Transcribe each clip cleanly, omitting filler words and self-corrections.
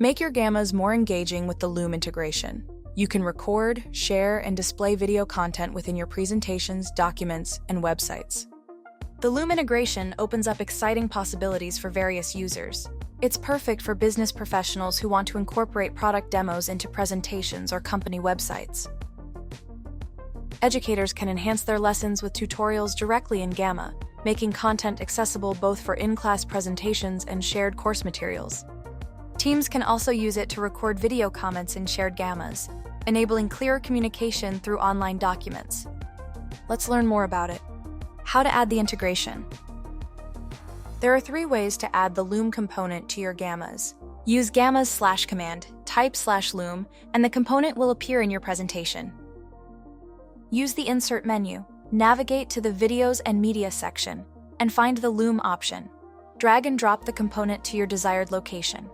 Make your Gammas more engaging with the Loom integration. You can record, share, and display video content within your presentations, documents, and websites. The Loom integration opens up exciting possibilities for various users. It's perfect for business professionals who want to incorporate product demos into presentations or company websites. Educators can enhance their lessons with tutorials directly in Gamma, making content accessible both for in-class presentations and shared course materials. Teams can also use it to record video comments in shared Gammas, enabling clearer communication through online documents. Let's learn more about it. How to add the integration. There are 3 ways to add the Loom component to your Gammas. Use Gammas / command, type /Loom, and the component will appear in your presentation. Use the Insert menu, navigate to the Videos and Media section, and find the Loom option. Drag and drop the component to your desired location.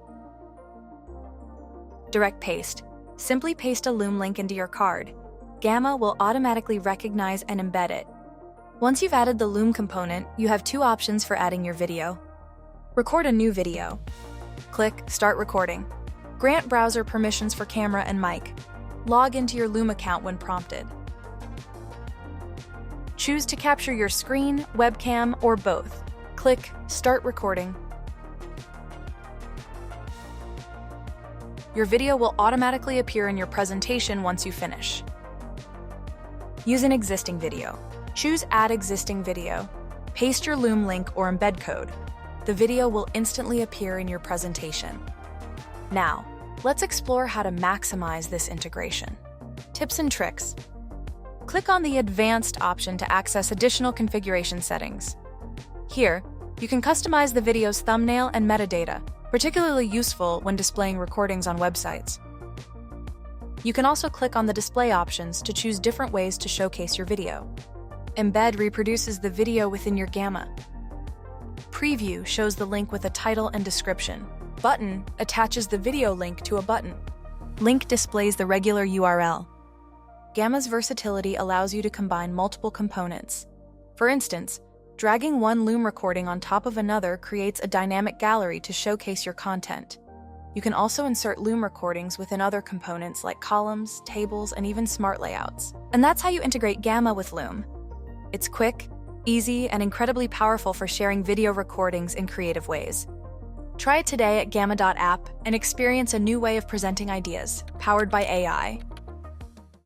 Direct paste. Simply paste a Loom link into your card. Gamma will automatically recognize and embed it. Once you've added the Loom component, you have 2 options for adding your video. Record a new video. Click Start Recording. Grant browser permissions for camera and mic. Log into your Loom account when prompted. Choose to capture your screen, webcam, or both. Click Start Recording. Your video will automatically appear in your presentation once you finish. Use an existing video. Choose Add Existing Video. Paste your Loom link or embed code. The video will instantly appear in your presentation. Now, let's explore how to maximize this integration. Tips and tricks. Click on the Advanced option to access additional configuration settings. Here, you can customize the video's thumbnail and metadata, particularly useful when displaying recordings on websites. You can also click on the display options to choose different ways to showcase your video. Embed reproduces the video within your Gamma. Preview shows the link with a title and description. Button attaches the video link to a button. Link displays the regular URL. Gamma's versatility allows you to combine multiple components. For instance, dragging one Loom recording on top of another creates a dynamic gallery to showcase your content. You can also insert Loom recordings within other components like columns, tables, and even smart layouts. And that's how you integrate Gamma with Loom. It's quick, easy, and incredibly powerful for sharing video recordings in creative ways. Try it today at gamma.app and experience a new way of presenting ideas, powered by AI.